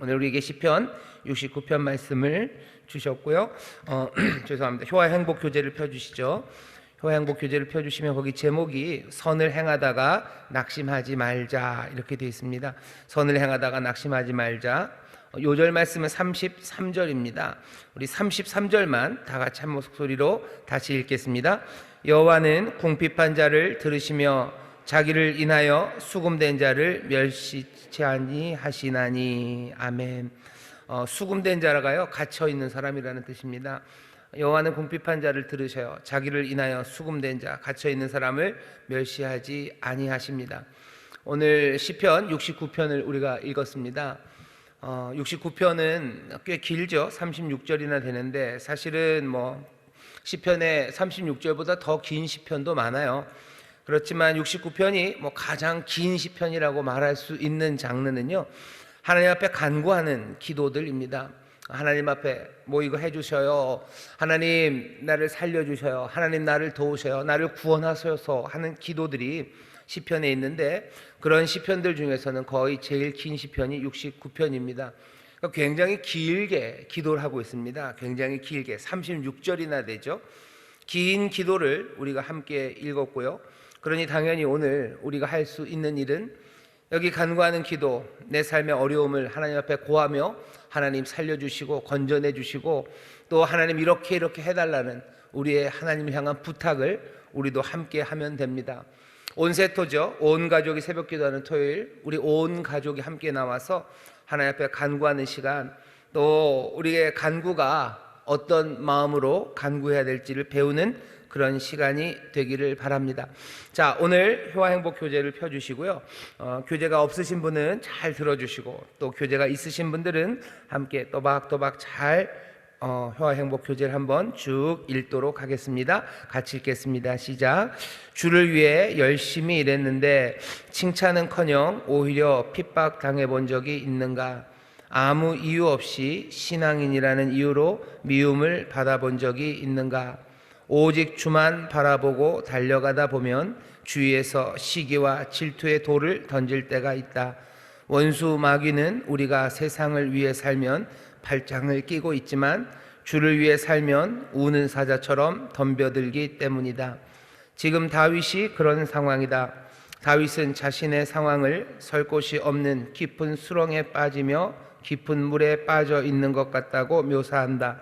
오늘 우리에게 시편 69편 말씀을 주셨고요. 죄송합니다. 효와 행복 교재를 펴주시죠. 효와 행복 교재를 펴주시면 거기 제목이 선을 행하다가 낙심하지 말자 이렇게 되어 있습니다. 선을 행하다가 낙심하지 말자. 요절 말씀은 33절입니다. 우리 33절만 다 같이 한 목소리로 다시 읽겠습니다. 여호와는 궁핍한 자를 들으시며 자기를 인하여 수금된 자를 멸시치 아니하시나니. 아멘. 수금된 자라가요, 갇혀 있는 사람이라는 뜻입니다. 여호와는 궁핍한 자를 들으셔요. 자기를 인하여 수금된 자, 갇혀 있는 사람을 멸시하지 아니하십니다. 오늘 시편 69편을 우리가 읽었습니다. 69편은 꽤 길죠. 36절이나 되는데 사실은 시편의 36절보다 더 긴 시편도 많아요. 그렇지만 69편이 가장 긴 시편이라고 말할 수 있는 장르는요, 하나님 앞에 간구하는 기도들입니다. 하나님 앞에 이거 해주셔요, 하나님 나를 살려주셔요, 하나님 나를 도우셔요, 나를 구원하셔서 하는 기도들이 시편에 있는데, 그런 시편들 중에서는 거의 제일 긴 시편이 69편입니다. 굉장히 길게 기도를 하고 있습니다. 굉장히 길게 36절이나 되죠. 긴 기도를 우리가 함께 읽었고요. 그러니 당연히 오늘 우리가 할 수 있는 일은 여기 간구하는 기도, 내 삶의 어려움을 하나님 앞에 고하며 하나님 살려주시고 건져내 주시고 또 하나님 이렇게 해달라는 우리의 하나님을 향한 부탁을 우리도 함께 하면 됩니다. 온세토죠. 온 가족이 새벽 기도하는 토요일, 우리 온 가족이 함께 나와서 하나님 앞에 간구하는 시간, 또 우리의 간구가 어떤 마음으로 간구해야 될지를 배우는 그런 시간이 되기를 바랍니다. 자, 오늘 효와 행복 교재를 펴주시고요. 교재가 없으신 분은 잘 들어주시고, 또 교재가 있으신 분들은 함께 또박또박 잘 효와 행복 교재를 한번 쭉 읽도록 하겠습니다. 같이 읽겠습니다. 시작. 주를 위해 열심히 일했는데 칭찬은커녕 오히려 핍박 당해본 적이 있는가? 아무 이유 없이 신앙인이라는 이유로 미움을 받아본 적이 있는가? 오직 주만 바라보고 달려가다 보면 주위에서 시기와 질투의 돌을 던질 때가 있다. 원수 마귀는 우리가 세상을 위해 살면 팔짱을 끼고 있지만 주를 위해 살면 우는 사자처럼 덤벼들기 때문이다. 지금 다윗이 그런 상황이다. 다윗은 자신의 상황을 설 곳이 없는 깊은 수렁에 빠지며 깊은 물에 빠져 있는 것 같다고 묘사한다.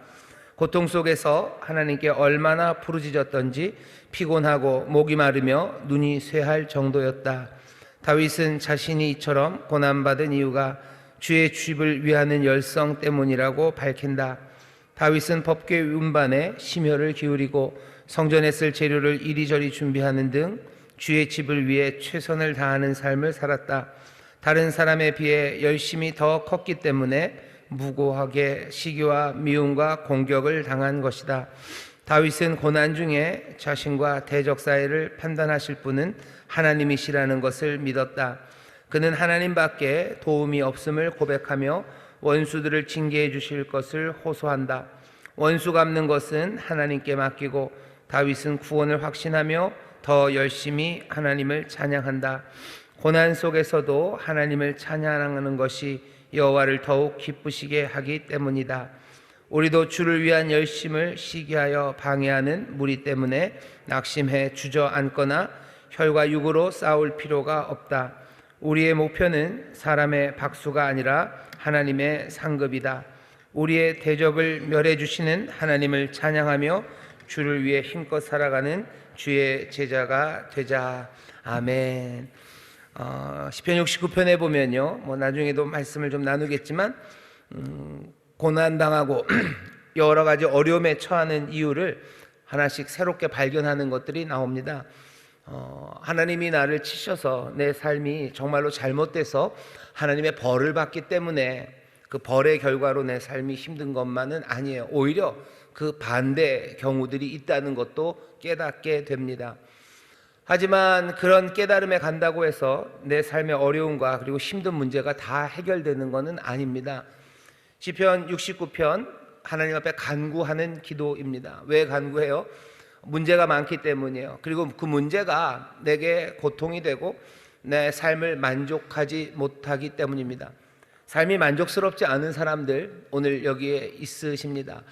고통 속에서 하나님께 얼마나 부르짖었던지 피곤하고 목이 마르며 눈이 쇠할 정도였다. 다윗은 자신이 이처럼 고난받은 이유가 주의 주입을 위하는 열성 때문이라고 밝힌다. 다윗은 법궤 운반에 심혈을 기울이고 성전에 쓸 재료를 이리저리 준비하는 등 주의 집을 위해 최선을 다하는 삶을 살았다. 다른 사람에 비해 열심히 더 컸기 때문에 무고하게 시기와 미움과 공격을 당한 것이다. 다윗은 고난 중에 자신과 대적 사이를 판단하실 분은 하나님이시라는 것을 믿었다. 그는 하나님밖에 도움이 없음을 고백하며 원수들을 징계해 주실 것을 호소한다. 원수 갚는 것은 하나님께 맡기고 다윗은 구원을 확신하며 더 열심히 하나님을 찬양한다. 고난 속에서도 하나님을 찬양하는 것이 여호와를 더욱 기쁘시게 하기 때문이다. 우리도 주를 위한 열심을 시기하여 방해하는 무리 때문에 낙심해 주저앉거나 혈과 육으로 싸울 필요가 없다. 우리의 목표는 사람의 박수가 아니라 하나님의 상급이다. 우리의 대적을 멸해 주시는 하나님을 찬양하며 주를 위해 힘껏 살아가는 주의 제자가 되자. 아멘. 시편 69편에 보면요, 나중에도 말씀을 좀 나누겠지만 고난당하고 여러 가지 어려움에 처하는 이유를 하나씩 새롭게 발견하는 것들이 나옵니다. 하나님이 나를 치셔서 내 삶이 정말로 잘못돼서 하나님의 벌을 받기 때문에 그 벌의 결과로 내 삶이 힘든 것만은 아니에요. 오히려 그 반대 경우들이 있다는 것도 깨닫게 됩니다. 하지만 그런 깨달음에 간다고 해서 내 삶의 어려움과 그리고 힘든 문제가 다 해결되는 것은 아닙니다. 시편 69편 하나님 앞에 간구하는 기도입니다. 왜 간구해요? 문제가 많기 때문이에요. 그리고 그 문제가 내게 고통이 되고 내 삶을 만족하지 못하기 때문입니다. 삶이 만족스럽지 않은 사람들 오늘 여기에 있으십니다.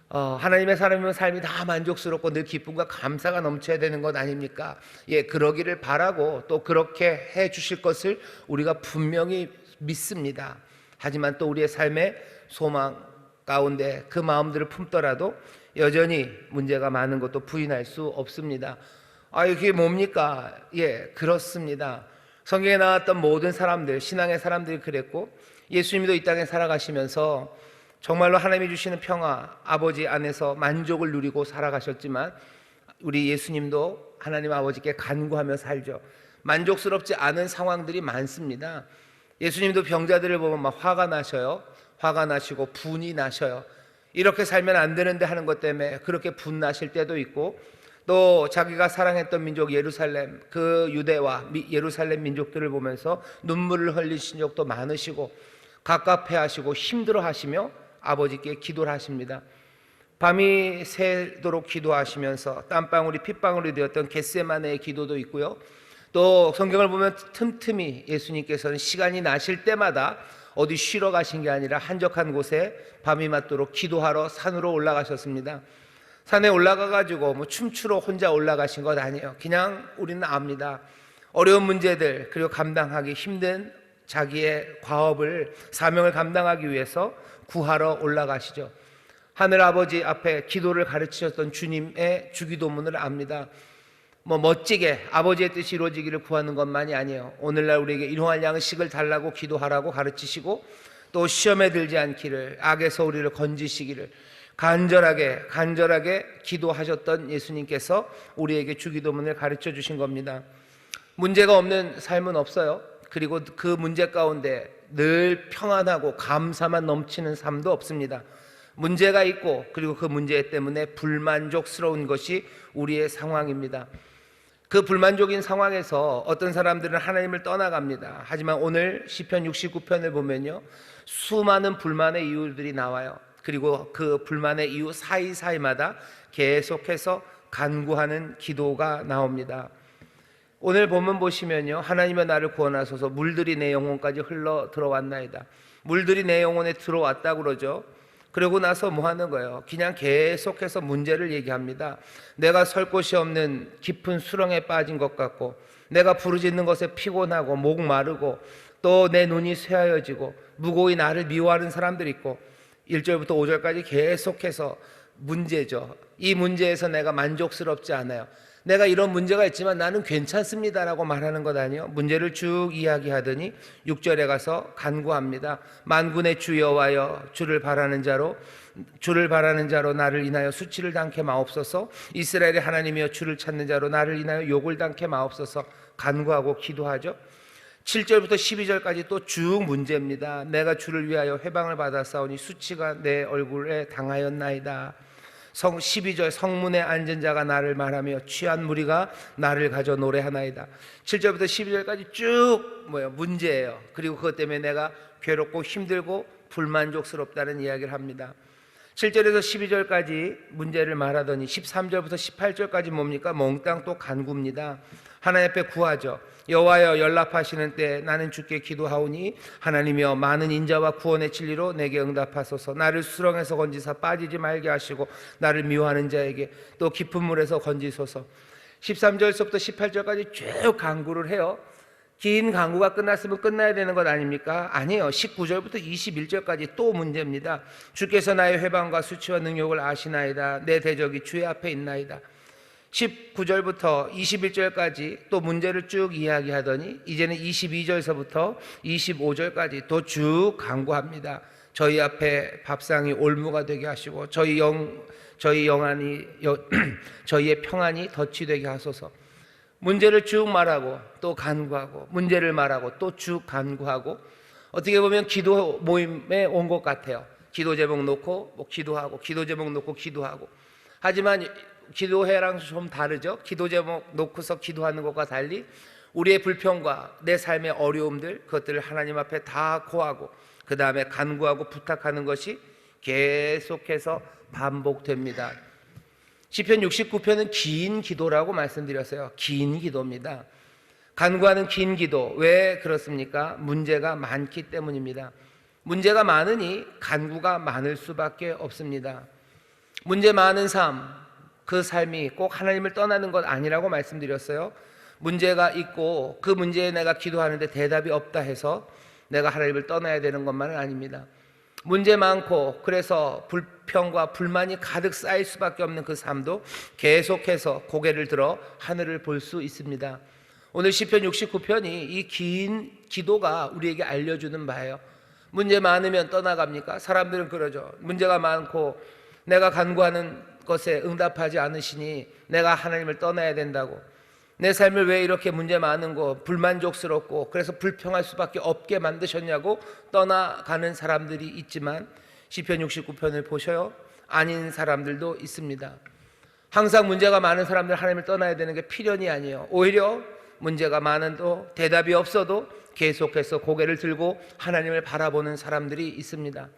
하나님의 사람이면 삶이 다 만족스럽고 늘 기쁨과 감사가 넘쳐야 되는 것 아닙니까? 예, 그러기를 바라고 또 그렇게 해 주실 것을 우리가 분명히 믿습니다. 하지만 또 우리의 삶의 소망 가운데 그 마음들을 품더라도 여전히 문제가 많은 것도 부인할 수 없습니다. 이게 뭡니까? 예, 그렇습니다. 성경에 나왔던 모든 사람들, 신앙의 사람들이 그랬고 예수님도 이 땅에 살아가시면서 정말로 하나님이 주시는 평화, 아버지 안에서 만족을 누리고 살아가셨지만 우리 예수님도 하나님 아버지께 간구하며 살죠. 만족스럽지 않은 상황들이 많습니다. 예수님도 병자들을 보면 막 화가 나셔요. 화가 나시고 분이 나셔요. 이렇게 살면 안 되는데 하는 것 때문에 그렇게 분나실 때도 있고, 또 자기가 사랑했던 민족 예루살렘, 그 유대와 예루살렘 민족들을 보면서 눈물을 흘리신 적도 많으시고 갑갑해하시고 힘들어하시며 아버지께 기도를 하십니다. 밤이 새도록 기도하시면서 땀방울이 핏방울이 되었던 겟세마네의 기도도 있고요. 또 성경을 보면 틈틈이 예수님께서는 시간이 나실 때마다 어디 쉬러 가신 게 아니라 한적한 곳에 밤이 맞도록 기도하러 산으로 올라가셨습니다. 산에 올라가가지고 뭐 춤추러 혼자 올라가신 것 아니에요. 그냥 우리는 압니다. 어려운 문제들, 그리고 감당하기 힘든 자기의 과업을, 사명을 감당하기 위해서 구하러 올라가시죠. 하늘 아버지 앞에 기도를 가르치셨던 주님의 주기도문을 압니다. 멋지게 아버지의 뜻이 이루어지기를 구하는 것만이 아니에요. 오늘날 우리에게 일용할 양식을 달라고 기도하라고 가르치시고, 또 시험에 들지 않기를, 악에서 우리를 건지시기를 간절하게 기도하셨던 예수님께서 우리에게 주기도문을 가르쳐 주신 겁니다. 문제가 없는 삶은 없어요. 그리고 그 문제 가운데 늘 평안하고 감사만 넘치는 삶도 없습니다. 문제가 있고, 그리고 그 문제 때문에 불만족스러운 것이 우리의 상황입니다. 그 불만족인 상황에서 어떤 사람들은 하나님을 떠나갑니다. 하지만 오늘 시편 69편을 보면요, 수많은 불만의 이유들이 나와요. 그리고 그 불만의 이유 사이사이마다 계속해서 간구하는 기도가 나옵니다. 오늘 본문 보시면요, 하나님의 나를 구원하소서, 물들이 내 영혼까지 흘러 들어왔나이다. 물들이 내 영혼에 들어왔다 그러죠. 그러고 나서 뭐 하는 거예요? 그냥 계속해서 문제를 얘기합니다. 내가 설 곳이 없는 깊은 수렁에 빠진 것 같고, 내가 부르짖는 것에 피곤하고 목 마르고, 또 내 눈이 쇠하여지고 무고히 나를 미워하는 사람들이 있고, 1절부터 5절까지 계속해서 문제죠. 이 문제에서 내가 만족스럽지 않아요. 내가 이런 문제가 있지만 나는 괜찮습니다라고 말하는 것 아니에요. 문제를 쭉 이야기하더니 6절에 가서 간구합니다. 만군의 주 여호와여, 주를 바라는 자로 나를 인하여 수치를 당케 마옵소서. 이스라엘의 하나님이여, 주를 찾는 자로 나를 인하여 욕을 당케 마옵소서. 간구하고 기도하죠. 7절부터 12절까지 또 쭉 문제입니다. 내가 주를 위하여 회방을 받았사오니 수치가 내 얼굴에 당하였나이다. 12절 성문에 앉은 자가 나를 말하며 취한 무리가 나를 가져 노래하나이다. 7절부터 12절까지 쭉 문제예요. 그리고 그것 때문에 내가 괴롭고 힘들고 불만족스럽다는 이야기를 합니다. 7절에서 12절까지 문제를 말하더니 13절부터 18절까지 뭡니까? 몽땅 또 간구입니다. 하나님 앞에 구하죠. 여호와여, 연락하시는 때 나는 주께 기도하오니 하나님이여, 많은 인자와 구원의 진리로 내게 응답하소서. 나를 수렁에서 건지사 빠지지 말게 하시고 나를 미워하는 자에게 또 깊은 물에서 건지소서. 13절서부터 18절까지 쭉 간구를 해요. 긴 간구가 끝났으면 끝나야 되는 것 아닙니까? 아니에요. 19절부터 21절까지 또 문제입니다. 주께서 나의 회방과 수치와 능욕을 아시나이다. 내 대적이 주의 앞에 있나이다. 19절부터 21절까지 또 문제를 쭉 이야기하더니 이제는 22절서부터 25절까지 또 쭉 간구합니다. 저희 앞에 밥상이 올무가 되게 하시고 저희의 평안이 덫이 되게 하소서. 문제를 쭉 말하고 또 간구하고, 문제를 말하고 또 쭉 간구하고, 어떻게 보면 기도 모임에 온 것 같아요. 기도 제목 놓고 기도하고, 기도 제목 놓고 기도하고. 하지만 기도회랑 좀 다르죠. 기도 제목 놓고서 기도하는 것과 달리 우리의 불평과 내 삶의 어려움들, 그것들을 하나님 앞에 다 고하고 그 다음에 간구하고 부탁하는 것이 계속해서 반복됩니다. 시편 69편은 긴 기도라고 말씀드렸어요. 긴 기도입니다. 간구하는 긴 기도. 왜 그렇습니까? 문제가 많기 때문입니다. 문제가 많으니 간구가 많을 수밖에 없습니다. 문제 많은 삶, 그 삶이 꼭 하나님을 떠나는 것 아니라고 말씀드렸어요. 문제가 있고 그 문제에 내가 기도하는데 대답이 없다 해서 내가 하나님을 떠나야 되는 것만은 아닙니다. 문제 많고 그래서 불평과 불만이 가득 쌓일 수밖에 없는 그 삶도 계속해서 고개를 들어 하늘을 볼 수 있습니다. 오늘 시편 69편이 이 긴 기도가 우리에게 알려주는 바예요. 문제 많으면 떠나갑니까? 사람들은 그러죠. 문제가 많고 내가 간구하는 것에 응답하지 않으시니 내가 하나님을 떠나야 된다고. 내 삶을 왜 이렇게 문제 많은 거 불만족스럽고 그래서 불평할 수밖에 없게 만드셨냐고 떠나가는 사람들이 있지만 시편 69편을 보셔요. 아닌 사람들도 있습니다. 항상 문제가 많은 사람들 하나님을 떠나야 되는 게 필연이 아니에요. 오히려 문제가 많아도 대답이 없어도 계속해서 고개를 들고 하나님을 바라보는 사람들이 있습니다.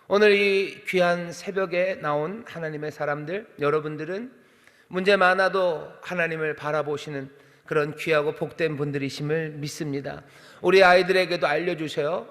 오늘 이 귀한 새벽에 나온 하나님의 사람들, 여러분들은 문제 많아도 하나님을 바라보시는 그런 귀하고 복된 분들이심을 믿습니다. 우리 아이들에게도 알려주셔요.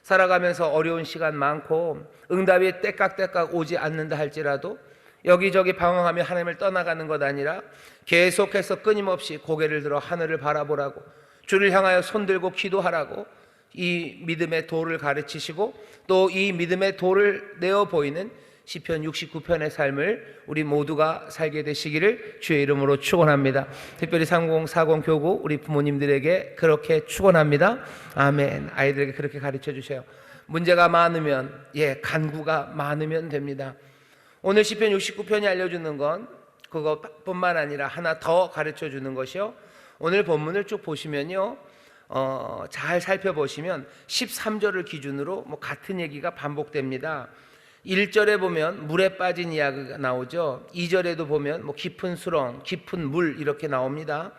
살아가면서 어려운 시간 많고 응답이 때깍때깍 오지 않는다 할지라도 여기저기 방황하며 하나님을 떠나가는 것 아니라 계속해서 끊임없이 고개를 들어 하늘을 바라보라고, 주를 향하여 손들고 기도하라고 이 믿음의 도를 가르치시고 또 이 믿음의 도를 내어 보이는 시편 69편의 삶을 우리 모두가 살게 되시기를 주의 이름으로 축원합니다. 특별히 3040 교구 우리 부모님들에게 그렇게 축원합니다. 아멘. 아이들에게 그렇게 가르쳐 주세요. 문제가 많으면, 간구가 많으면 됩니다. 오늘 시편 69편이 알려주는 건 그것뿐만 아니라 하나 더 가르쳐 주는 것이요, 오늘 본문을 쭉 보시면요, 잘 살펴보시면 13절을 기준으로 같은 얘기가 반복됩니다. 1절에 보면 물에 빠진 이야기가 나오죠. 2절에도 보면 깊은 수렁, 깊은 물 이렇게 나옵니다.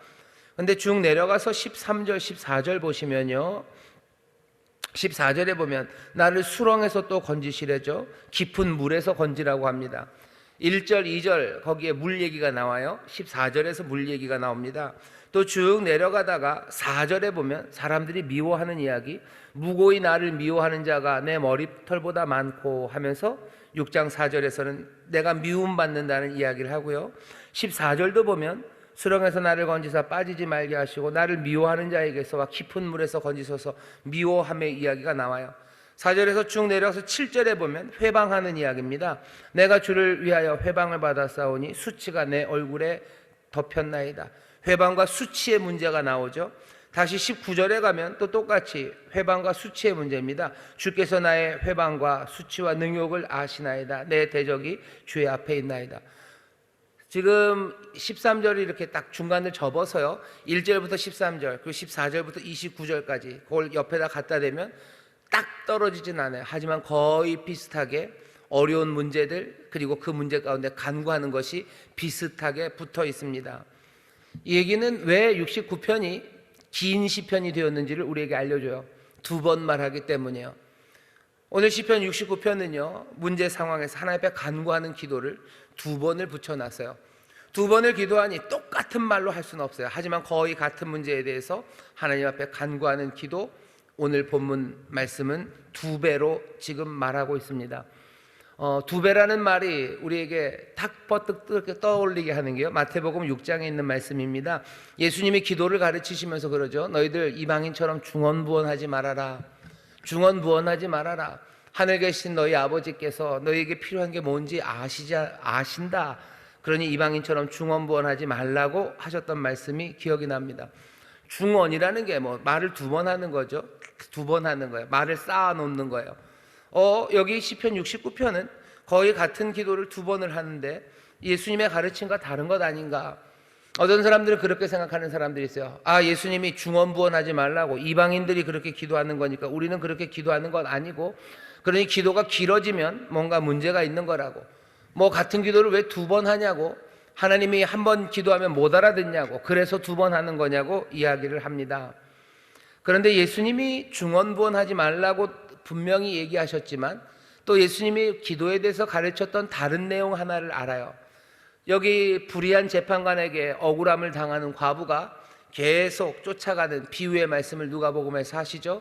근데 쭉 내려가서 13절, 14절 보시면요, 14절에 보면 나를 수렁에서 또 건지시래죠. 깊은 물에서 건지라고 합니다. 1절, 2절 거기에 물 얘기가 나와요. 14절에서 물 얘기가 나옵니다. 또 쭉 내려가다가 4절에 보면 사람들이 미워하는 이야기, 무고히 나를 미워하는 자가 내 머리털보다 많고 하면서 6장 4절에서는 내가 미움받는다는 이야기를 하고요. 14절도 보면 수렁에서 나를 건지사 빠지지 말게 하시고 나를 미워하는 자에게서와 깊은 물에서 건지소서 미워함의 이야기가 나와요. 4절에서 쭉 내려서 7절에 보면 회방하는 이야기입니다. 내가 주를 위하여 회방을 받았사오니 수치가 내 얼굴에 덮였나이다. 회방과 수치의 문제가 나오죠. 다시 19절에 가면 또 똑같이 회방과 수치의 문제입니다. 주께서 나의 회방과 수치와 능욕을 아시나이다. 내 대적이 주의 앞에 있나이다. 지금 13절이 이렇게 딱 중간을 접어서요, 1절부터 13절 그리고 14절부터 29절까지 그걸 옆에다 갖다 대면 딱 떨어지진 않아요. 하지만 거의 비슷하게 어려운 문제들 그리고 그 문제 가운데 간구하는 것이 비슷하게 붙어 있습니다. 이 얘기는 왜 69편이 긴 시편이 되었는지를 우리에게 알려줘요. 2번 말하기 때문이에요. 오늘 시편 69편은요, 문제 상황에서 하나님 앞에 간구하는 기도를 2번을 붙여놨어요. 2번을 기도하니 똑같은 말로 할 수는 없어요. 하지만 거의 같은 문제에 대해서 하나님 앞에 간구하는 기도, 오늘 본문 말씀은 2배로 지금 말하고 있습니다. 2배라는 말이 우리에게 탁 버뜩 떠올리게 하는 게요, 마태복음 6장에 있는 말씀입니다. 예수님이 기도를 가르치시면서 그러죠. 너희들 이방인처럼 중언부언하지 말아라. 중언부언하지 말아라. 하늘 계신 너희 아버지께서 너희에게 필요한 게 뭔지 아신다. 그러니 이방인처럼 중언부언하지 말라고 하셨던 말씀이 기억이 납니다. 중언이라는 게 말을 2번 하는 거죠. 2번 하는 거예요. 말을 쌓아 놓는 거예요. 여기 시편 69편은 거의 같은 기도를 2번을 하는데 예수님의 가르침과 다른 것 아닌가? 어떤 사람들은 그렇게 생각하는 사람들이 있어요. 예수님이 중언부언하지 말라고, 이방인들이 그렇게 기도하는 거니까 우리는 그렇게 기도하는 건 아니고, 그러니 기도가 길어지면 뭔가 문제가 있는 거라고, 같은 기도를 왜 2번 하냐고, 하나님이 한 번 기도하면 못 알아듣냐고, 그래서 2번 하는 거냐고 이야기를 합니다. 그런데 예수님이 중언부언하지 말라고 분명히 얘기하셨지만 또 예수님이 기도에 대해서 가르쳤던 다른 내용 하나를 알아요. 여기 불의한 재판관에게 억울함을 당하는 과부가 계속 쫓아가는 비유의 말씀을 누가복음에서 하시죠.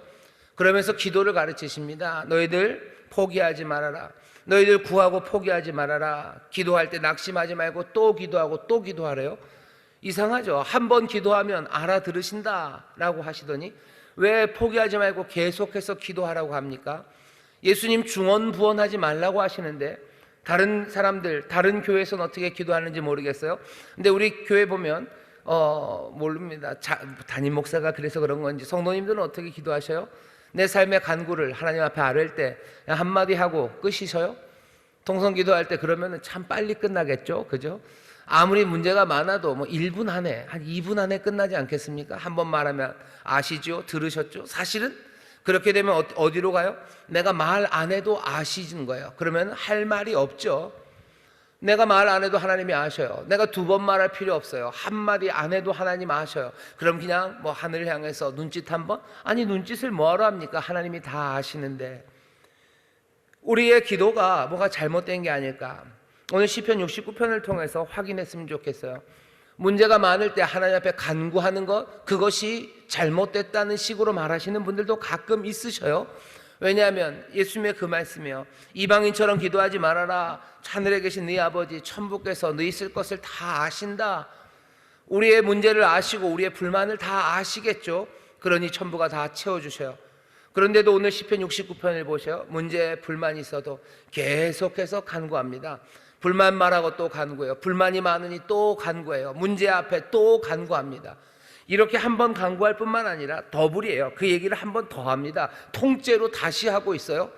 그러면서 기도를 가르치십니다. 너희들 포기하지 말아라. 너희들 구하고 포기하지 말아라. 기도할 때 낙심하지 말고 또 기도하고 또 기도하래요. 이상하죠. 한 번 기도하면 알아들으신다라고 하시더니 왜 포기하지 말고 계속해서 기도하라고 합니까? 예수님 중언부언하지 말라고 하시는데 다른 사람들, 다른 교회에서는 어떻게 기도하는지 모르겠어요. 근데 우리 교회 보면 모릅니다. 담임 목사가 그래서 그런 건지 성도님들은 어떻게 기도하셔요? 내 삶의 간구를 하나님 앞에 아뢰일 때 한마디 하고 끝이셔요? 통성 기도할 때 그러면 참 빨리 끝나겠죠, 그죠? 아무리 문제가 많아도 뭐 1분 안에, 한 2분 안에 끝나지 않겠습니까? 한 번 말하면 아시죠? 들으셨죠? 사실은 그렇게 되면 어디로 가요? 내가 말 안 해도 아시는 거예요. 그러면 할 말이 없죠. 내가 말 안 해도 하나님이 아셔요. 내가 2번 말할 필요 없어요. 한마디 안 해도 하나님 아셔요. 그럼 그냥 뭐 하늘을 향해서 눈짓 한번? 아니, 눈짓을 뭐하러 합니까? 하나님이 다 아시는데. 우리의 기도가 뭐가 잘못된 게 아닐까? 오늘 시편 69편을 통해서 확인했으면 좋겠어요. 문제가 많을 때 하나님 앞에 간구하는 것, 그것이 잘못됐다는 식으로 말하시는 분들도 가끔 있으셔요. 왜냐하면 예수님의 그 말씀이요, 이방인처럼 기도하지 말아라. 하늘에 계신 네 아버지 천부께서 너 있을 것을 다 아신다. 우리의 문제를 아시고 우리의 불만을 다 아시겠죠. 그러니 천부가 다 채워주셔요. 그런데도 오늘 시편 69편을 보셔요. 문제 불만이 있어도 계속해서 간구합니다. 불만 말하고 또 간구해요. 불만이 많으니 또 간구해요. 문제 앞에 또 간구합니다. 이렇게 한 번 간구할 뿐만 아니라 더블이에요. 그 얘기를 한 번 더 합니다. 통째로 다시 하고 있어요.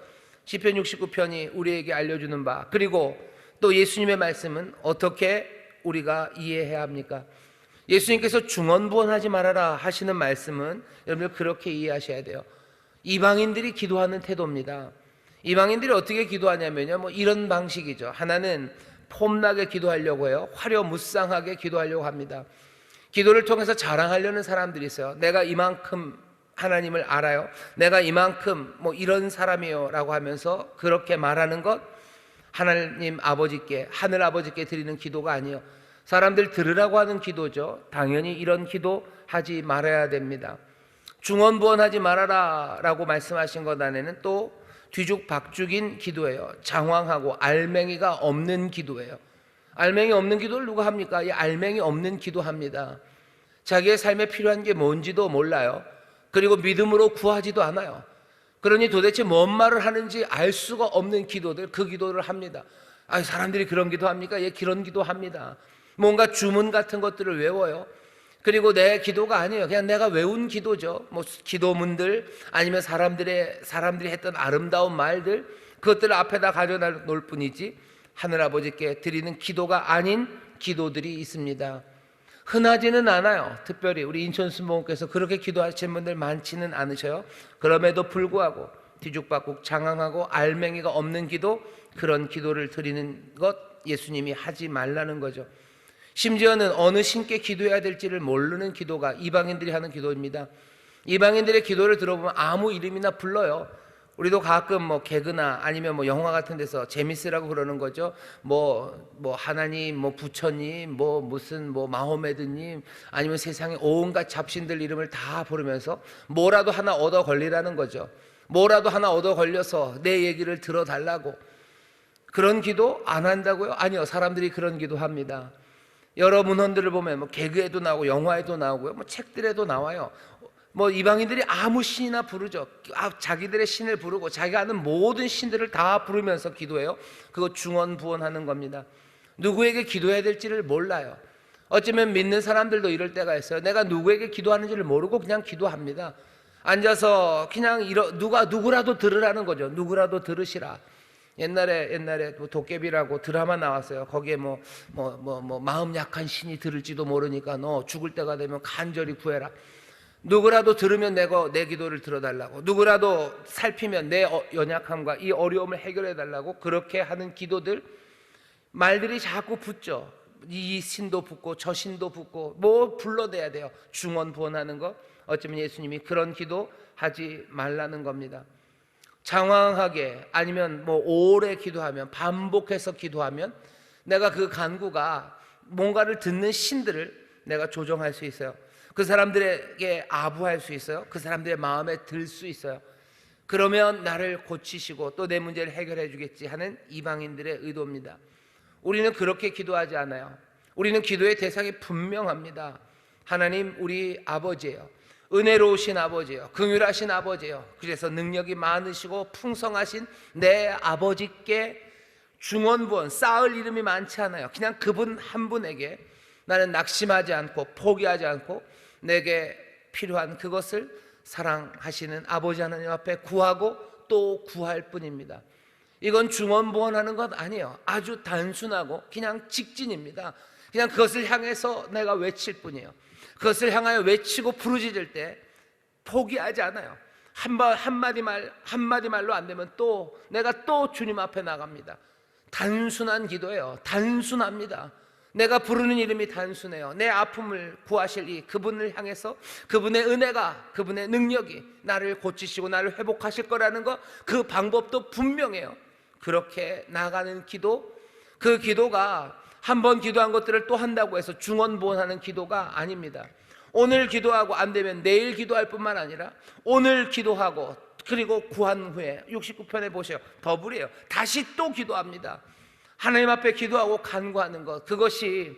시편 69편이 우리에게 알려주는 바, 그리고 또 예수님의 말씀은 어떻게 우리가 이해해야 합니까? 예수님께서 중언부언하지 말아라 하시는 말씀은 여러분들 그렇게 이해하셔야 돼요. 이방인들이 기도하는 태도입니다. 이방인들이 어떻게 기도하냐면요, 뭐 이런 방식이죠. 하나는 폼나게 기도하려고 해요. 화려무쌍하게 기도하려고 합니다. 기도를 통해서 자랑하려는 사람들이 있어요. 내가 이만큼 하나님을 알아요. 내가 이만큼 뭐 이런 사람이에요 라고 하면서 그렇게 말하는 것, 하나님 아버지께, 하늘 아버지께 드리는 기도가 아니에요. 사람들 들으라고 하는 기도죠. 당연히 이런 기도 하지 말아야 됩니다. 중언부언하지 말아라 라고 말씀하신 것 안에는 또 뒤죽박죽인 기도예요. 장황하고 알맹이가 없는 기도예요. 알맹이 없는 기도를 누가 합니까? 이 알맹이 없는 기도합니다. 자기의 삶에 필요한 게 뭔지도 몰라요. 그리고 믿음으로 구하지도 않아요. 그러니 도대체 뭔 말을 하는지 알 수가 없는 기도들, 그 기도를 합니다. 아, 사람들이 그런 기도합니까? 예, 그런 기도합니다. 뭔가 주문 같은 것들을 외워요. 그리고 내 기도가 아니에요. 그냥 내가 외운 기도죠. 뭐 기도문들, 아니면 사람들이 했던 아름다운 말들, 그것들을 앞에다 가져다 놓을 뿐이지 하늘 아버지께 드리는 기도가 아닌 기도들이 있습니다. 흔하지는 않아요. 특별히 우리 인천 순복음께서 그렇게 기도하시는 분들 많지는 않으셔요. 그럼에도 불구하고 뒤죽박죽 장황하고 알맹이가 없는 기도, 그런 기도를 드리는 것 예수님이 하지 말라는 거죠. 심지어는 어느 신께 기도해야 될지를 모르는 기도가 이방인들이 하는 기도입니다. 이방인들의 기도를 들어보면 아무 이름이나 불러요. 우리도 가끔 뭐 개그나 아니면 뭐 영화 같은 데서 재밌으라고 그러는 거죠. 뭐 하나님, 뭐 부처님, 뭐 무슨 뭐 마호메드님, 아니면 세상에 온갖 잡신들 이름을 다 부르면서 뭐라도 하나 얻어 걸리라는 거죠. 뭐라도 하나 얻어 걸려서 내 얘기를 들어달라고. 그런 기도 안 한다고요? 아니요, 사람들이 그런 기도 합니다. 여러 문헌들을 보면 뭐 개그에도 나오고 영화에도 나오고요, 뭐 책들에도 나와요. 뭐 이방인들이 아무 신이나 부르죠. 자기들의 신을 부르고 자기가 아는 모든 신들을 다 부르면서 기도해요. 그거 중언부언하는 겁니다. 누구에게 기도해야 될지를 몰라요. 어쩌면 믿는 사람들도 이럴 때가 있어요. 내가 누구에게 기도하는지를 모르고 그냥 기도합니다. 앉아서 그냥 누구라도 들으라는 거죠. 누구라도 들으시라. 옛날에 뭐 도깨비라고 드라마 나왔어요. 거기에 마음 약한 신이 들을지도 모르니까 너 죽을 때가 되면 간절히 구해라. 누구라도 들으면 내 기도를 들어달라고, 누구라도 살피면 내 연약함과 이 어려움을 해결해 달라고, 그렇게 하는 기도들, 말들이 자꾸 붙죠. 이 신도 붙고 저 신도 붙고 뭐 불러대야 돼요. 중언부언하는 거, 어쩌면 예수님이 그런 기도 하지 말라는 겁니다. 장황하게 아니면 뭐 오래 기도하면, 반복해서 기도하면 내가 그 간구가 뭔가를 듣는 신들을 내가 조정할 수 있어요. 그 사람들에게 아부할 수 있어요. 그 사람들의 마음에 들 수 있어요. 그러면 나를 고치시고 또 내 문제를 해결해 주겠지 하는 이방인들의 의도입니다. 우리는 그렇게 기도하지 않아요. 우리는 기도의 대상이 분명합니다. 하나님 우리 아버지예요. 은혜로우신 아버지예요. 긍휼하신 아버지예요. 그래서 능력이 많으시고 풍성하신 내 아버지께 중원부원 쌓을 이름이 많지 않아요. 그냥 그분 한 분에게 나는 낙심하지 않고 포기하지 않고 내게 필요한 그것을 사랑하시는 아버지 하나님 앞에 구하고 또 구할 뿐입니다. 이건 중원부원하는 것 아니에요. 아주 단순하고 그냥 직진입니다. 그냥 그것을 향해서 내가 외칠 뿐이에요. 그것을 향하여 외치고 부르짖을 때 포기하지 않아요. 한마디 말로 안 되면 또 내가 또 주님 앞에 나갑니다. 단순한 기도예요. 단순합니다. 내가 부르는 이름이 단순해요. 내 아픔을 구하실 이 그분을 향해서 그분의 은혜가, 그분의 능력이 나를 고치시고 나를 회복하실 거라는 거, 그 방법도 분명해요. 그렇게 나가는 기도, 그 기도가 한 번 기도한 것들을 또 한다고 해서 중원부원하는 기도가 아닙니다. 오늘 기도하고 안 되면 내일 기도할 뿐만 아니라 오늘 기도하고 그리고 구한 후에 69편에 보세요. 더블이에요. 다시 또 기도합니다. 하나님 앞에 기도하고 간구하는 것, 그것이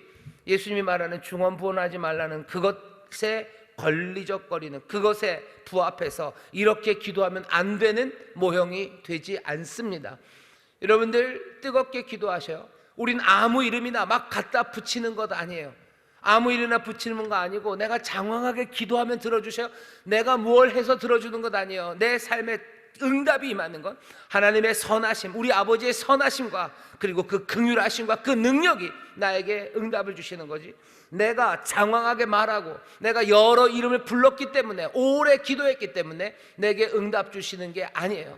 예수님이 말하는 중원부원하지 말라는 그것에 걸리적거리는, 그것에 부합해서 이렇게 기도하면 안 되는 모형이 되지 않습니다. 여러분들 뜨겁게 기도하셔요. 우린 아무 이름이나 막 갖다 붙이는 것 아니에요. 아무 이름이나 붙이는 거 아니고 내가 장황하게 기도하면 들어주셔요. 내가 뭘 해서 들어주는 것 아니에요. 내 삶에 응답이 임하는 건 하나님의 선하심, 우리 아버지의 선하심과 그리고 그 긍휼하심과 그 능력이 나에게 응답을 주시는 거지. 내가 장황하게 말하고 내가 여러 이름을 불렀기 때문에, 오래 기도했기 때문에 내게 응답 주시는 게 아니에요.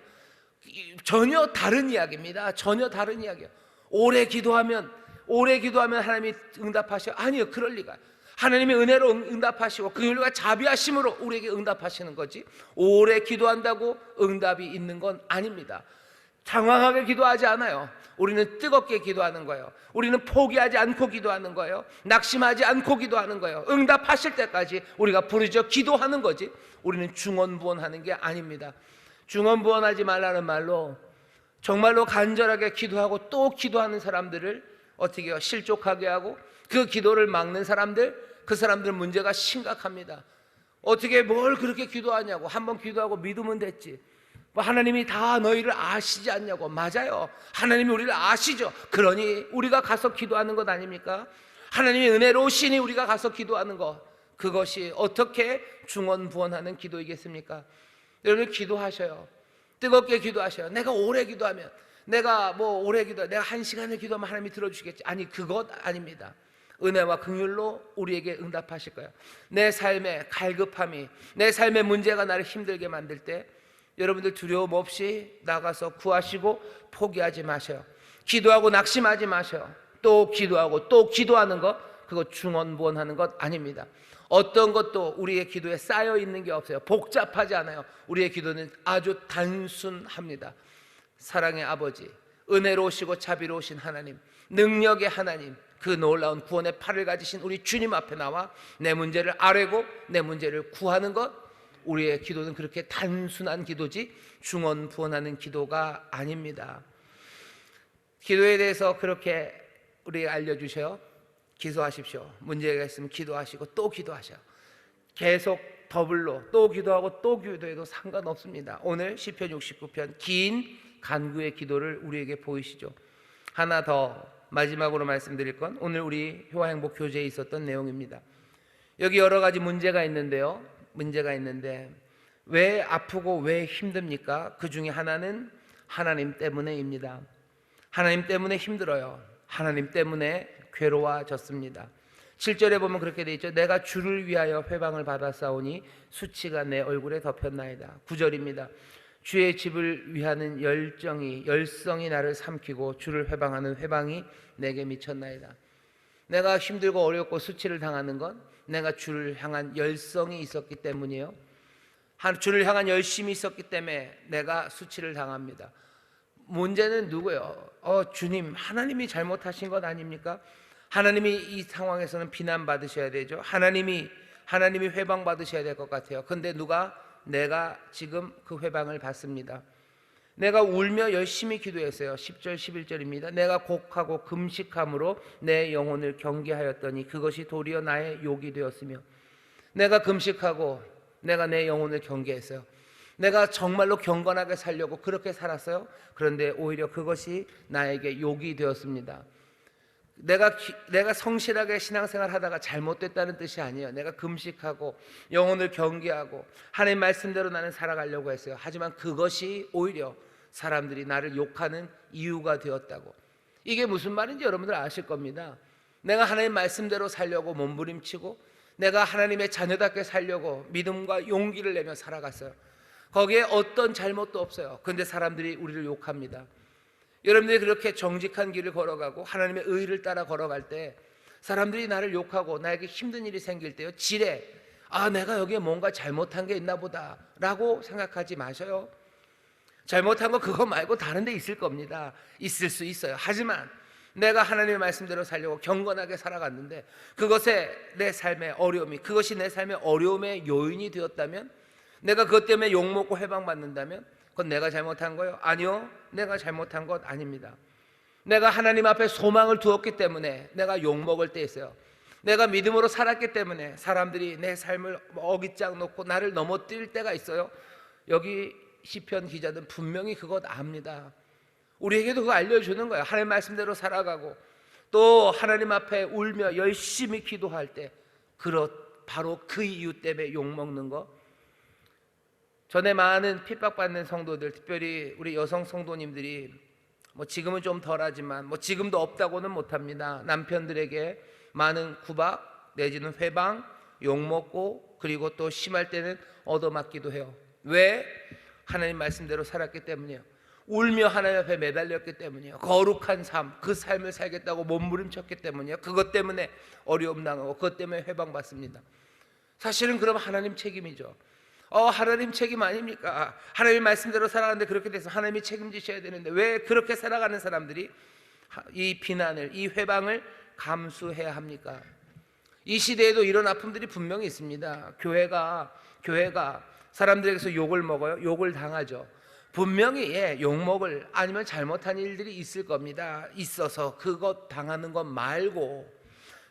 전혀 다른 이야기입니다. 전혀 다른 이야기예요. 오래 기도하면 하나님이 응답하셔? 아니요, 그럴 리가. 하나님이 은혜로 응답하시고 긍휼과 자비하심으로 우리에게 응답하시는 거지, 오래 기도한다고 응답이 있는 건 아닙니다. 장황하게 기도하지 않아요. 우리는 뜨겁게 기도하는 거예요. 우리는 포기하지 않고 기도하는 거예요. 낙심하지 않고 기도하는 거예요. 응답하실 때까지 우리가 부르짖어 기도하는 거지, 우리는 중원부원하는 게 아닙니다. 중원부원하지 말라는 말로 정말로 간절하게 기도하고 또 기도하는 사람들을 어떻게 해요? 실족하게 하고, 그 기도를 막는 사람들, 그 사람들 문제가 심각합니다. 어떻게 뭘 그렇게 기도하냐고. 한번 기도하고 믿으면 됐지. 뭐 하나님이 다 너희를 아시지 않냐고. 맞아요. 하나님이 우리를 아시죠. 그러니 우리가 가서 기도하는 것 아닙니까? 하나님이 은혜로우시니 우리가 가서 기도하는 것, 그것이 어떻게 중원부원하는 기도이겠습니까? 여러분 기도하셔요. 뜨겁게 기도하셔요. 내가 오래 기도하면, 내가 내가 1시간을 기도하면 하나님이 들어주시겠지. 아니, 그것 아닙니다. 은혜와 긍휼로 우리에게 응답하실 거예요. 내 삶의 갈급함이, 내 삶의 문제가 나를 힘들게 만들 때 여러분들 두려움 없이 나가서 구하시고 포기하지 마셔요. 기도하고 낙심하지 마셔요. 또 기도하고 또 기도하는 것, 그거 중원부원하는 것 아닙니다. 어떤 것도 우리의 기도에 쌓여 있는 게 없어요. 복잡하지 않아요. 우리의 기도는 아주 단순합니다. 사랑의 아버지, 은혜로우시고 자비로우신 하나님, 능력의 하나님, 그 놀라운 구원의 팔을 가지신 우리 주님 앞에 나와 내 문제를 아뢰고 내 문제를 구하는 것, 우리의 기도는 그렇게 단순한 기도지 중원부원하는 기도가 아닙니다. 기도에 대해서 그렇게 우리에게 알려주셔요. 기도하십시오. 문제가 있으면 기도하시고 또 기도하셔요. 계속 더블로 또 기도하고 또 기도해도 상관없습니다. 오늘 시편 69편 긴 간구의 기도를 우리에게 보이시죠. 하나 더 마지막으로 말씀드릴 건 오늘 우리 효화행복 교제에 있었던 내용입니다. 여기 여러 가지 문제가 있는데요. 문제가 있는데 왜 아프고 왜 힘듭니까? 그 중에 하나는 하나님 때문에입니다. 하나님 때문에 힘들어요. 하나님 때문에 괴로워졌습니다. 7절에 보면 그렇게 돼 있죠. 내가 주를 위하여 회방을 받았사오니 수치가 내 얼굴에 덮였나이다. 9절입니다. 주의 집을 위하는 열성이 나를 삼키고 주를 회방하는 회방이 내게 미쳤나이다. 내가 힘들고 어렵고 수치를 당하는 건 내가 주를 향한 열성이 있었기 때문이에요. 주를 향한 열심이 있었기 때문에 내가 수치를 당합니다. 문제는 누구예요? 주님, 하나님이 잘못하신 것 아닙니까? 하나님이 이 상황에서는 비난받으셔야 되죠. 하나님이 회방받으셔야 될 것 같아요. 근데 누가 내가 지금 그 회방을 받습니다. 내가 울며 열심히 기도했어요. 10절 11절입니다. 내가 곡하고 금식함으로 내 영혼을 경계하였더니 그것이 도리어 나의 욕이 되었으며, 내가 금식하고 내가 내 영혼을 경계했어요. 내가 정말로 경건하게 살려고 그렇게 살았어요. 그런데 오히려 그것이 나에게 욕이 되었습니다. 내가 성실하게 신앙생활 하다가 잘못됐다는 뜻이 아니에요. 내가 금식하고 영혼을 경계하고 하나님 말씀대로 나는 살아가려고 했어요. 하지만 그것이 오히려 사람들이 나를 욕하는 이유가 되었다고. 이게 무슨 말인지 여러분들 아실 겁니다. 내가 하나님 말씀대로 살려고 몸부림치고 내가 하나님의 자녀답게 살려고 믿음과 용기를 내며 살아갔어요. 거기에 어떤 잘못도 없어요. 그런데 사람들이 우리를 욕합니다. 여러분들이 그렇게 정직한 길을 걸어가고 하나님의 의를 따라 걸어갈 때 사람들이 나를 욕하고 나에게 힘든 일이 생길 때요, 지레 내가 여기에 뭔가 잘못한 게 있나 보다 라고 생각하지 마셔요. 잘못한 거 그거 말고 다른 데 있을 겁니다. 있을 수 있어요. 하지만 내가 하나님의 말씀대로 살려고 경건하게 살아갔는데 그것에 내 삶의 어려움이, 그것이 내 삶의 어려움의 요인이 되었다면, 내가 그것 때문에 욕먹고 해방받는다면 그건 내가 잘못한 거예요? 아니요, 내가 잘못한 것 아닙니다. 내가 하나님 앞에 소망을 두었기 때문에 내가 욕먹을 때 있어요. 내가 믿음으로 살았기 때문에 사람들이 내 삶을 어깃장 놓고 나를 넘어뜨릴 때가 있어요. 여기 시편 기자들은 분명히 그것 압니다. 우리에게도 그거 알려주는 거예요. 하나님 말씀대로 살아가고 또 하나님 앞에 울며 열심히 기도할 때 바로 그 이유 때문에 욕먹는 거. 전에 많은 핍박받는 성도들, 특별히 우리 여성 성도님들이 지금은 좀 덜하지만 지금도 없다고는 못합니다. 남편들에게 많은 구박 내지는 회방, 욕먹고 그리고 또 심할 때는 얻어맞기도 해요. 왜? 하나님 말씀대로 살았기 때문이에요. 울며 하나님 앞에 매달렸기 때문이에요. 거룩한 삶, 그 삶을 살겠다고 몸부림쳤기 때문이에요. 그것 때문에 어려움 당하고 그것 때문에 회방받습니다. 사실은 그럼 하나님 책임이죠. 하나님 책임 아닙니까? 하나님 말씀대로 살아가는데 그렇게 돼서 하나님이 책임지셔야 되는데 왜 그렇게 살아가는 사람들이 이 비난을, 이 회방을 감수해야 합니까? 이 시대에도 이런 아픔들이 분명히 있습니다. 교회가 사람들에게서 욕을 먹어요. 욕을 당하죠. 분명히 욕먹을 아니면 잘못한 일들이 있을 겁니다. 있어서 그것 당하는 것 말고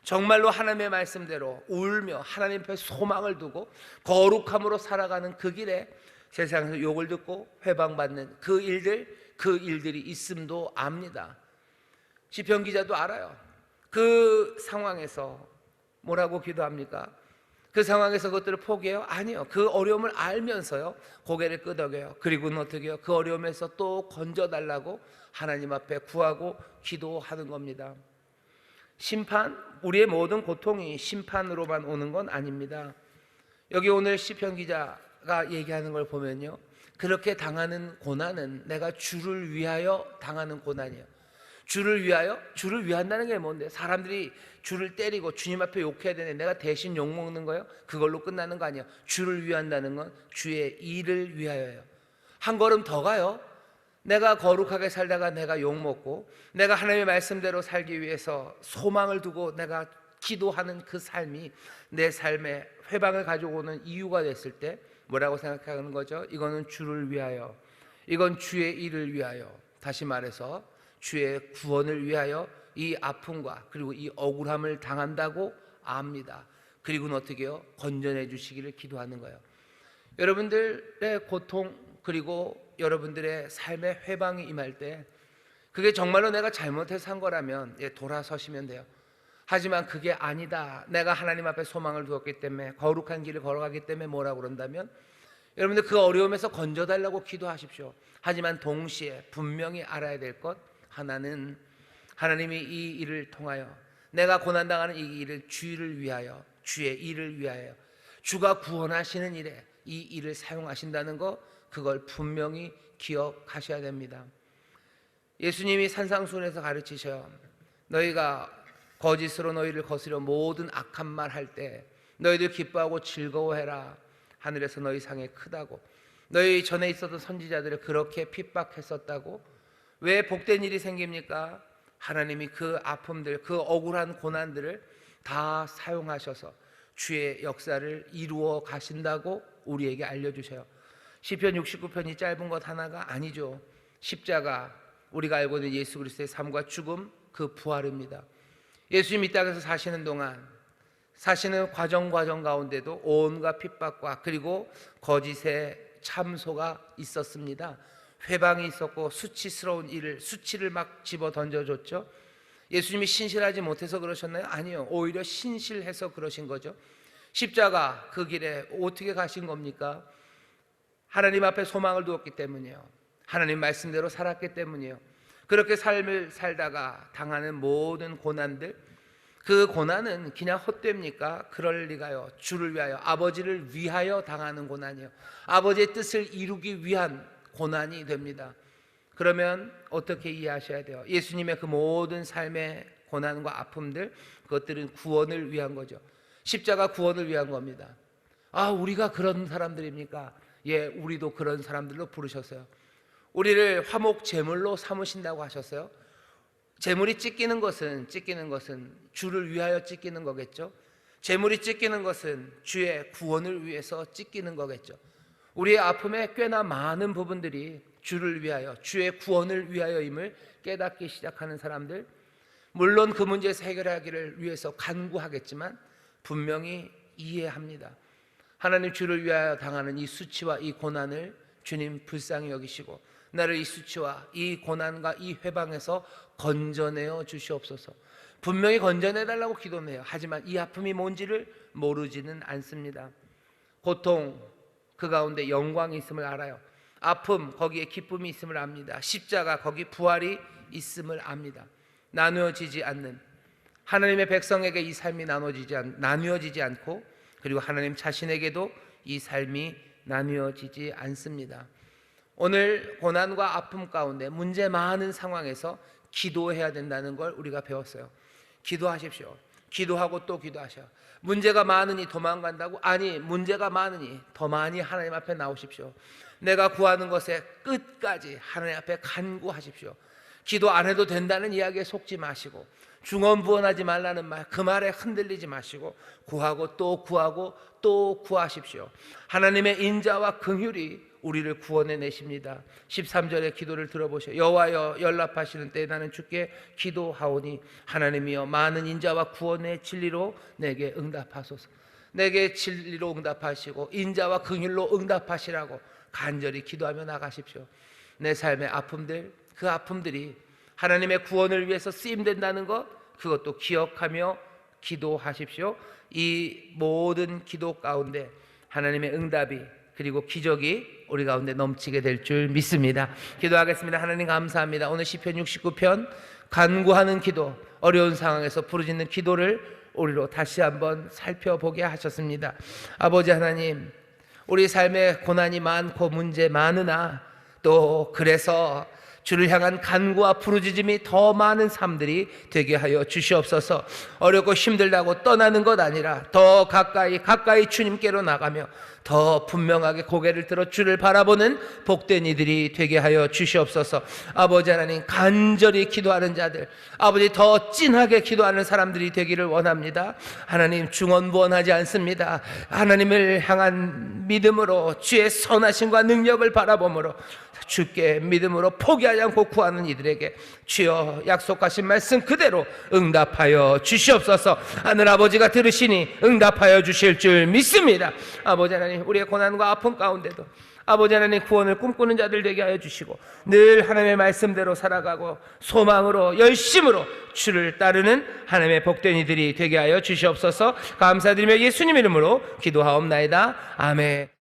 정말로 하나님의 말씀대로 울며 하나님 앞에 소망을 두고 거룩함으로 살아가는 그 길에 세상에서 욕을 듣고 회방받는 그 일들이 있음도 압니다. 시편 기자도 알아요. 그 상황에서 뭐라고 기도합니까? 그 상황에서 그것들을 포기해요? 아니요. 그 어려움을 알면서요 고개를 끄덕여요. 그리고는 어떻게 해요? 그 어려움에서 또 건져달라고 하나님 앞에 구하고 기도하는 겁니다. 심판, 우리의 모든 고통이 심판으로만 오는 건 아닙니다. 여기 오늘 시편 기자가 얘기하는 걸 보면요, 그렇게 당하는 고난은 내가 주를 위하여 당하는 고난이에요. 주를 위하여? 주를 위한다는 게 뭔데? 사람들이 주를 때리고 주님 앞에 욕해야 되는데 내가 대신 욕먹는 거예요? 그걸로 끝나는 거 아니에요. 주를 위한다는 건 주의 일을 위하여예요. 한 걸음 더 가요. 내가 거룩하게 살다가 내가 욕먹고 내가 하나님의 말씀대로 살기 위해서 소망을 두고 내가 기도하는 그 삶이 내 삶에 회방을 가져오는 이유가 됐을 때 뭐라고 생각하는 거죠? 이거는 주를 위하여, 이건 주의 일을 위하여, 다시 말해서 주의 구원을 위하여 이 아픔과 그리고 이 억울함을 당한다고 압니다. 그리고는 어떻게 해요? 건전해 주시기를 기도하는 거예요. 여러분들의 고통 그리고 여러분들의 삶의 회방이 임할 때 그게 정말로 내가 잘못해서 한 거라면 돌아서시면 돼요. 하지만 그게 아니다, 내가 하나님 앞에 소망을 두었기 때문에 거룩한 길을 걸어가기 때문에 뭐라고 그런다면 여러분들 그 어려움에서 건져달라고 기도하십시오. 하지만 동시에 분명히 알아야 될 것 하나는 하나님이 이 일을 통하여 내가 고난당하는 이 일을 주를 위하여, 주의 일을 위하여 주가 구원하시는 일에 이 일을 사용하신다는 것, 그걸 분명히 기억하셔야 됩니다. 예수님이 산상수훈에서 가르치셔요. 너희가 거짓으로 너희를 거스려 모든 악한 말 할 때 너희들 기뻐하고 즐거워해라. 하늘에서 너희 상이 크다고. 너희 전에 있었던 선지자들을 그렇게 핍박했었다고. 왜 복된 일이 생깁니까? 하나님이 그 아픔들, 그 억울한 고난들을 다 사용하셔서 주의 역사를 이루어 가신다고 우리에게 알려주세요. 시편 69편이 짧은 것 하나가 아니죠. 십자가, 우리가 알고 있는 예수 그리스도의 삶과 죽음, 그 부활입니다. 예수님 이 땅에서 사시는 동안 사시는 과정 가운데도 온갖 핍박과 그리고 거짓의 참소가 있었습니다. 회방이 있었고 수치스러운 수치를 막 집어 던져줬죠. 예수님이 신실하지 못해서 그러셨나요? 아니요, 오히려 신실해서 그러신 거죠. 십자가 그 길에 어떻게 가신 겁니까? 하나님 앞에 소망을 두었기 때문이에요. 하나님 말씀대로 살았기 때문이에요. 그렇게 삶을 살다가 당하는 모든 고난들, 그 고난은 그냥 헛됩니까? 그럴 리가요. 주를 위하여, 아버지를 위하여 당하는 고난이에요. 아버지의 뜻을 이루기 위한 고난이 됩니다. 그러면 어떻게 이해하셔야 돼요? 예수님의 그 모든 삶의 고난과 아픔들, 그것들은 구원을 위한 거죠. 십자가 구원을 위한 겁니다. 아, 우리가 그런 사람들입니까? 예, 우리도 그런 사람들로 부르셨어요. 우리를 화목 제물로 삼으신다고 하셨어요. 제물이 찢기는 것은 주를 위하여 찢기는 거겠죠. 제물이 찢기는 것은 주의 구원을 위해서 찢기는 거겠죠. 우리의 아픔의 꽤나 많은 부분들이 주를 위하여, 주의 구원을 위하여임을 깨닫기 시작하는 사람들, 물론 그 문제에서 해결하기를 위해서 간구하겠지만 분명히 이해합니다. 하나님, 주를 위하여 당하는 이 수치와 이 고난을 주님 불쌍히 여기시고 나를 이 수치와 이 고난과 이 회방에서 건져내어 주시옵소서. 분명히 건져내달라고 기도해요. 하지만 이 아픔이 뭔지를 모르지는 않습니다. 고통 그 가운데 영광이 있음을 알아요. 아픔 거기에 기쁨이 있음을 압니다. 십자가 거기 부활이 있음을 압니다. 나누어지지 않는 하나님의 백성에게 이 삶이 나누어지지 않고, 그리고 하나님 자신에게도 이 삶이 나누어지지 않습니다. 오늘 고난과 아픔 가운데 문제 많은 상황에서 기도해야 된다는 걸 우리가 배웠어요. 기도하십시오. 기도하고 또 기도하셔. 문제가 많으니 도망간다고? 아니, 문제가 많으니 더 많이 하나님 앞에 나오십시오. 내가 구하는 것에 끝까지 하나님 앞에 간구하십시오. 기도 안 해도 된다는 이야기에 속지 마시고, 중언부언하지 말라는 말, 그 말에 흔들리지 마시고, 구하고 또 구하십시오. 하나님의 인자와 긍휼이 우리를 구원해 내십니다. 13절의 기도를 들어보시오. 여호와여, 연락하시는 때에 나는 주께 기도하오니 하나님이여, 많은 인자와 구원의 진리로 내게 응답하소서. 내게 진리로 응답하시고 인자와 긍휼로 응답하시라고 간절히 기도하며 나가십시오. 내 삶의 아픔들, 그 아픔들이 하나님의 구원을 위해서 쓰임된다는 것, 그것도 기억하며 기도하십시오. 이 모든 기도 가운데 하나님의 응답이 그리고 기적이 우리 가운데 넘치게 될 줄 믿습니다. 기도하겠습니다. 하나님 감사합니다. 오늘 시편 69편 간구하는 기도, 어려운 상황에서 부르짖는 기도를 우리로 다시 한번 살펴보게 하셨습니다. 아버지 하나님, 우리 삶에 고난이 많고 문제 많으나 또 그래서 주를 향한 간구와 부르짖음이 더 많은 삶들이 되게 하여 주시옵소서. 어렵고 힘들다고 떠나는 것 아니라 더 가까이 주님께로 나가며 더 분명하게 고개를 들어 주를 바라보는 복된 이들이 되게 하여 주시옵소서. 아버지 하나님, 간절히 기도하는 자들, 아버지 더 진하게 기도하는 사람들이 되기를 원합니다. 하나님, 중언부언하지 않습니다. 하나님을 향한 믿음으로 주의 선하심과 능력을 바라보므로 주께 믿음으로 포기하지 않고 구하는 이들에게 주여 약속하신 말씀 그대로 응답하여 주시옵소서. 하늘 아버지가 들으시니 응답하여 주실 줄 믿습니다. 아버지 하나님, 우리의 고난과 아픔 가운데도 아버지 하나님 구원을 꿈꾸는 자들 되게 하여 주시고 늘 하나님의 말씀대로 살아가고 소망으로 열심으로 주를 따르는 하나님의 복된 이들이 되게 하여 주시옵소서. 감사드리며 예수님 이름으로 기도하옵나이다. 아멘.